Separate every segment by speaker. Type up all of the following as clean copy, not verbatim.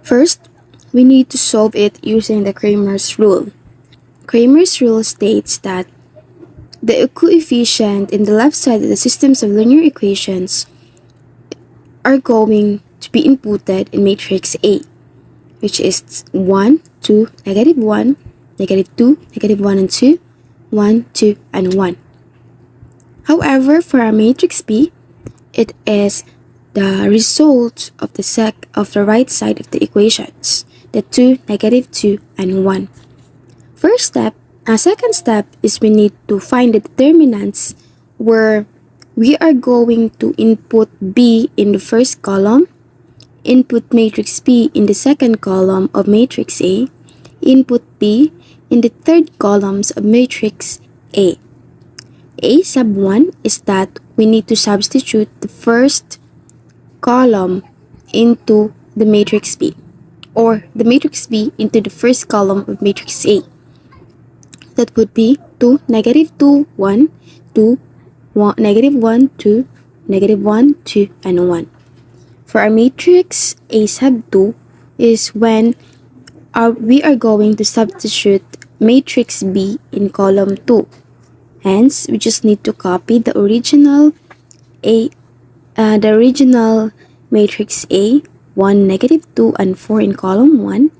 Speaker 1: First, we need to solve it using the Cramer's rule. Cramer's rule states that the coefficient in the left side of the systems of linear equations are going to be inputted in matrix A, which is 1, 2, negative 1, negative 2, negative 1 and 2, 1, 2, and 1. However, for our matrix B, it is the result of the right side of the equations, the 2, negative 2, and 1. Second step is we need to find the determinants where we are going to input B in the first column, input matrix B in the second column of matrix A, input B in the third columns of matrix A. A sub 1 is that we need to substitute the first column into the matrix B, or the matrix B into the first column of matrix A. That would be 2, negative 2, 1, 2, 1, negative 1, 2, negative 1, 2, and 1. For our matrix A sub 2 is when we are going to substitute matrix B in column 2. Hence, we just need to copy the original matrix A, 1, negative 2, and 4 in column 1.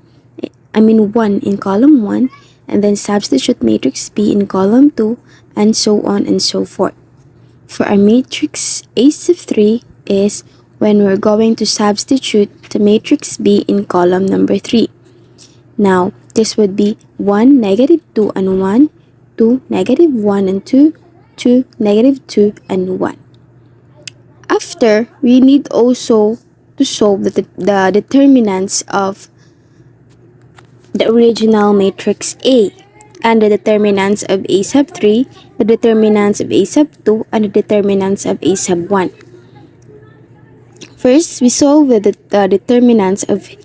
Speaker 1: 1 in column 1, and then substitute matrix B in column 2, and so on and so forth. For our matrix A sub 3 is when we're going to substitute the matrix B in column number 3. Now, this would be 1, negative 2, and 1, 2, negative 1, and 2, 2, negative 2, and 1. After, we need also to solve the determinants of the original matrix A, and the determinants of A sub 3, the determinants of A sub 2, and the determinants of A sub 1. First, we solve the determinants of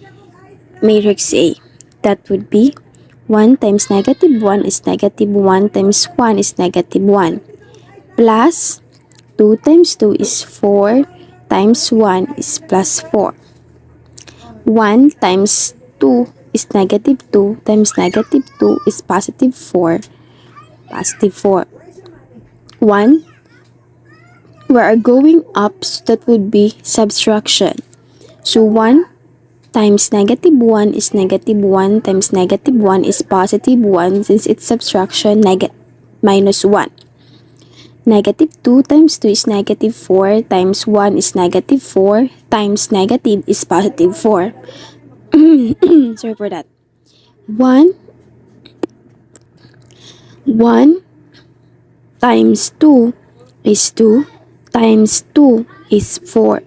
Speaker 1: matrix A. That would be 1 times negative 1 is negative 1 times 1 is negative 1, plus 2 times 2 is 4 times 1 is plus 4. 1 times 2 is negative 2 times negative 2 is positive 4. Positive 4. 1. We are going up, so that would be subtraction. So 1 times negative 1 is negative 1 times negative 1 is positive 1 since it's subtraction minus 1. Negative 2 times 2 is negative 4 times 1 is negative 4 times negative is positive 4. Sorry for that. 1 times 2 is 2 times 2 is 4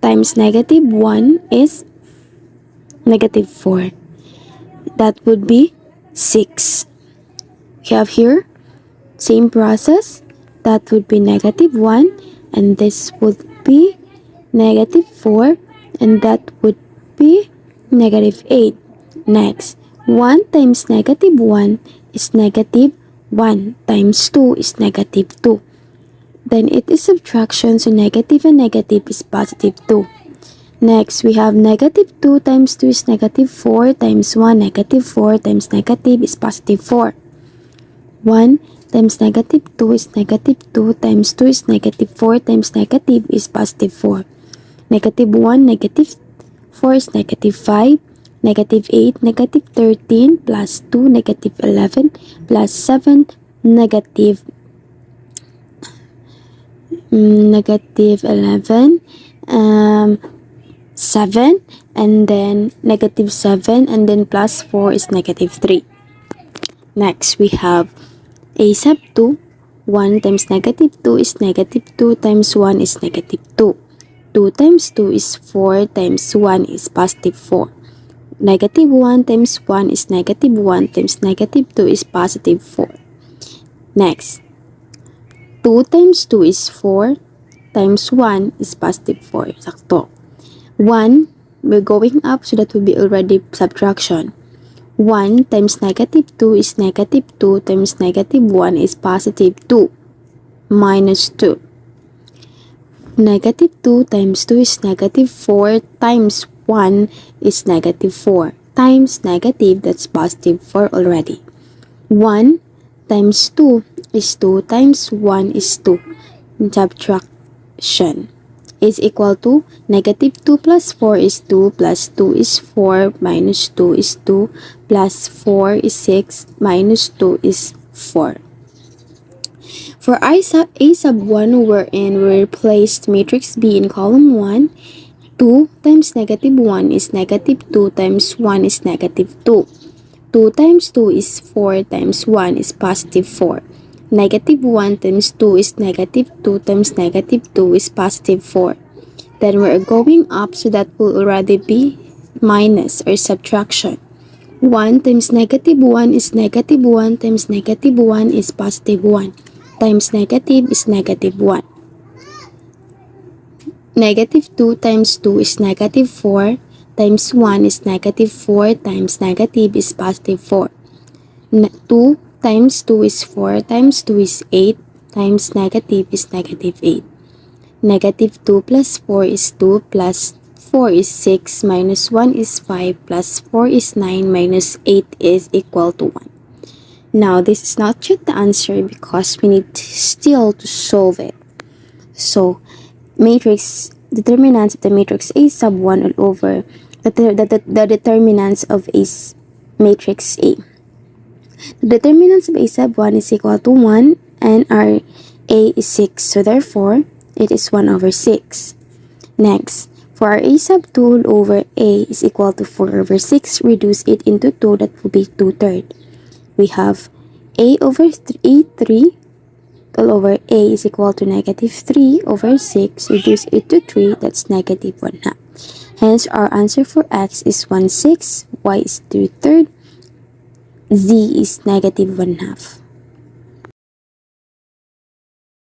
Speaker 1: times negative 1 is negative 4. That would be 6. We have here same process. That would be negative 1, and this would be negative 4, and that would be negative 8. Next, 1 times negative 1 is negative 1 times 2 is negative 2. Then it is subtraction, so negative and negative is positive 2. Next, we have negative 2 times 2 is negative 4 times 1, negative 4 times negative is positive 4. 1 times negative 2 is negative 2 times 2 is negative 4 times negative is positive 4. Negative 1, negative 4 is negative 5, negative 8, negative 13, plus 2, negative 11, plus 7, negative 11, 7, and then negative 7, and then plus 4 is negative 3. Next, we have A sub 2. 1 times negative 2 is negative 2 times 1 is negative 2. 2 times 2 is 4 times 1 is positive 4. Negative 1 times 1 is negative 1 times negative 2 is positive 4. Next, 2 times 2 is 4 times 1 is positive 4. Sakto. 1, we're going up, so that will be already subtraction. 1 times negative 2 is negative 2 times negative 1 is positive 2 minus 2. Negative 2 times 2 is negative 4 times 1 is negative 4 times negative, that's positive 4 already. 1 times 2 is 2 times 1 is 2. Subtraction is equal to negative 2 plus 4 is 2 plus 2 is 4 minus 2 is 2 plus 4 is 6 minus 2 is 4. For A sub 1 wherein we replaced matrix B in column 1, 2 times negative 1 is negative 2 times 1 is negative 2. 2 times 2 is 4 times 1 is positive 4. Negative 1 times 2 is negative 2 times negative 2 is positive 4. Then we're going up, so that will already be minus or subtraction. 1 times negative 1 is negative 1 times negative 1 is positive 1 times negative is negative 1. Negative 2 times 2 is negative 4 times 1 is negative 4 times negative is positive 4. 2 times 2 is 4 times 2 is 8 times negative is negative 8. Negative 2 plus 4 is 2 plus 4 is 6 minus 1 is 5 plus 4 is 9 minus 8 is equal to 1. Now, this is not yet the answer because we need still to solve it. So, matrix determinants of the matrix A sub 1 all over the determinants of matrix A. The determinants of A sub 1 is equal to 1 and our A is 6, so therefore it is 1 over 6. Next, for our A sub 2 all over A is equal to 4 over 6, reduce it into 2, that will be 2/3. We have A over 3 all over A is equal to negative 3 over 6, reduce it to 3, that's negative 1/2. Hence, our answer for X is 1/6, Y is 2/3, Z is negative 1/2.